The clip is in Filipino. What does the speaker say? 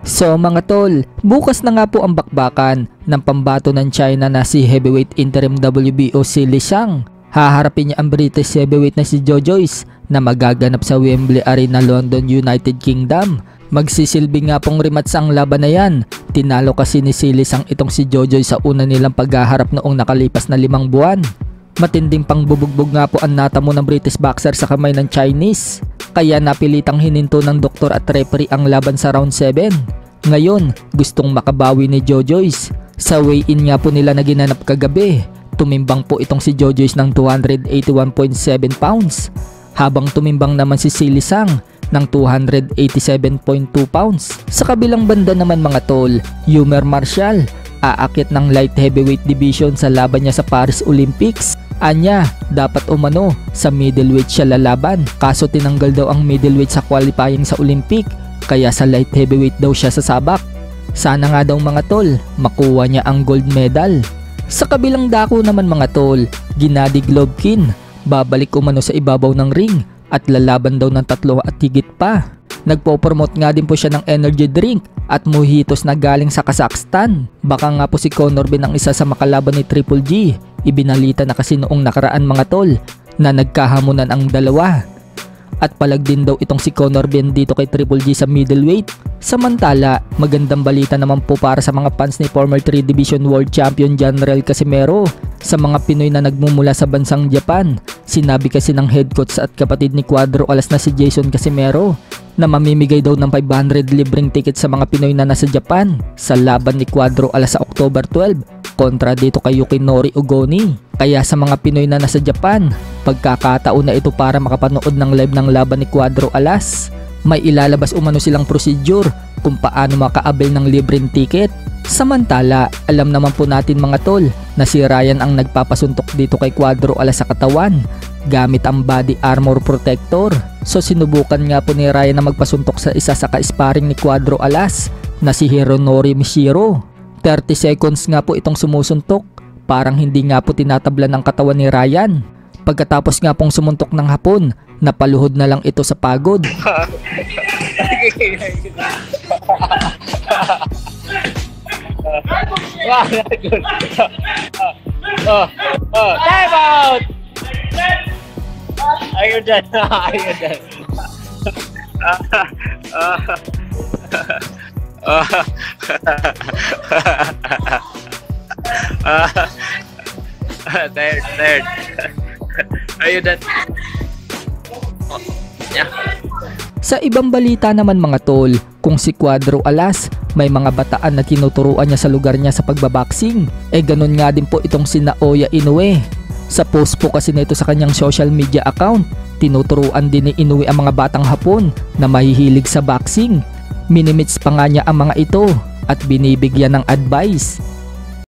So mga tol, bukas na nga po ang bakbakan ng pambato ng China na si heavyweight interim WBO si Li Xiang. Haharapin niya ang British heavyweight na si Joe Joyce na magaganap sa Wembley Arena, London, United Kingdom. Magsisilbi nga pong rematch ang laban na yan. Tinalo kasi ni Li Xiang itong si Joe Joyce sa una nilang paghaharap noong nakalipas na 5 buwan. Matinding pangbubugbog nga po ang natamo ng British boxer sa kamay ng Chinese. Kaya napilitang hininto ng doktor at referee ang laban sa round 7. Ngayon, gustong makabawi ni Joe Joyce. Sa weigh-in nga po nila na ginanap kagabi, tumimbang po itong si Joe Joyce ng 281.7 pounds. Habang tumimbang naman si Li Xiang ng 287.2 pounds. Sa kabilang banda naman mga tol, Yumer Marshall aakyat ng light heavyweight division sa laban niya sa Paris Olympics. Anya, dapat umano sa middleweight siya lalaban, kaso tinanggal daw ang middleweight sa qualifying sa Olympic, kaya sa light heavyweight daw siya sasabak. Sana nga daw mga tol, makuha niya ang gold medal. Sa kabilang dako naman mga tol, Gennady Golovkin, babalik umano sa ibabaw ng ring at lalaban daw ng 3 at higit pa. Nagpo-promote nga din po siya ng energy drink at mojitos na galing sa Kazakhstan. Baka nga po si Conor Ben ang isa sa makalaban ni Triple G. Ibinalita na kasi noong nakaraan mga tol na nagkahamunan ang dalawa. At palag din daw itong si Conor Ben dito kay Triple G sa middleweight. Samantala, magandang balita naman po para sa mga fans ni former 3 Division World Champion General Casimero. Sa mga Pinoy na nagmumula sa bansang Japan, sinabi kasi ng head coach at kapatid ni Cuadro Alas na si Jason Casimero na mamimigay daw ng 500 libreng ticket sa mga Pinoy na nasa Japan sa laban ni Cuadro Alas sa October 12 kontra dito kay Yukinori Ugoni. Kaya sa mga Pinoy na nasa Japan, pagkakataon na ito para makapanood ng live ng laban ni Cuadro Alas. May ilalabas umano silang procedure kung paano maka-avail ng libreng ticket. Samantala, alam naman po natin mga tol na si Ryan ang nagpapasuntok dito kay Cuadro Alas sa katawan gamit ang body armor protector. So sinubukan nga po ni Ryan na magpasuntok sa isa sa ka-sparring ni Cuadro Alas na si Hironori Mishiro. 30 seconds nga po itong sumusuntok, parang hindi nga po tinatablan ng katawan ni Ryan. Pagkatapos nga pong sumuntok ng hapon, napaluhod na lang ito sa pagod. Time out! Ayun dyan. Ayun dyan. Third. Ayun dyan. Sa ibang balita naman mga tol, kung si Cuadro Alas may mga bataan na tinuturuan niya sa lugar niya sa pagbaboxing, ganun nga din po itong si Naoya Inoue. Sa post po kasi nito sa kanyang social media account, tinuturuan din ni Inoue ang mga batang Hapon na mahihilig sa boxing. Minimits pa nga niya ang mga ito at binibigyan ng advice.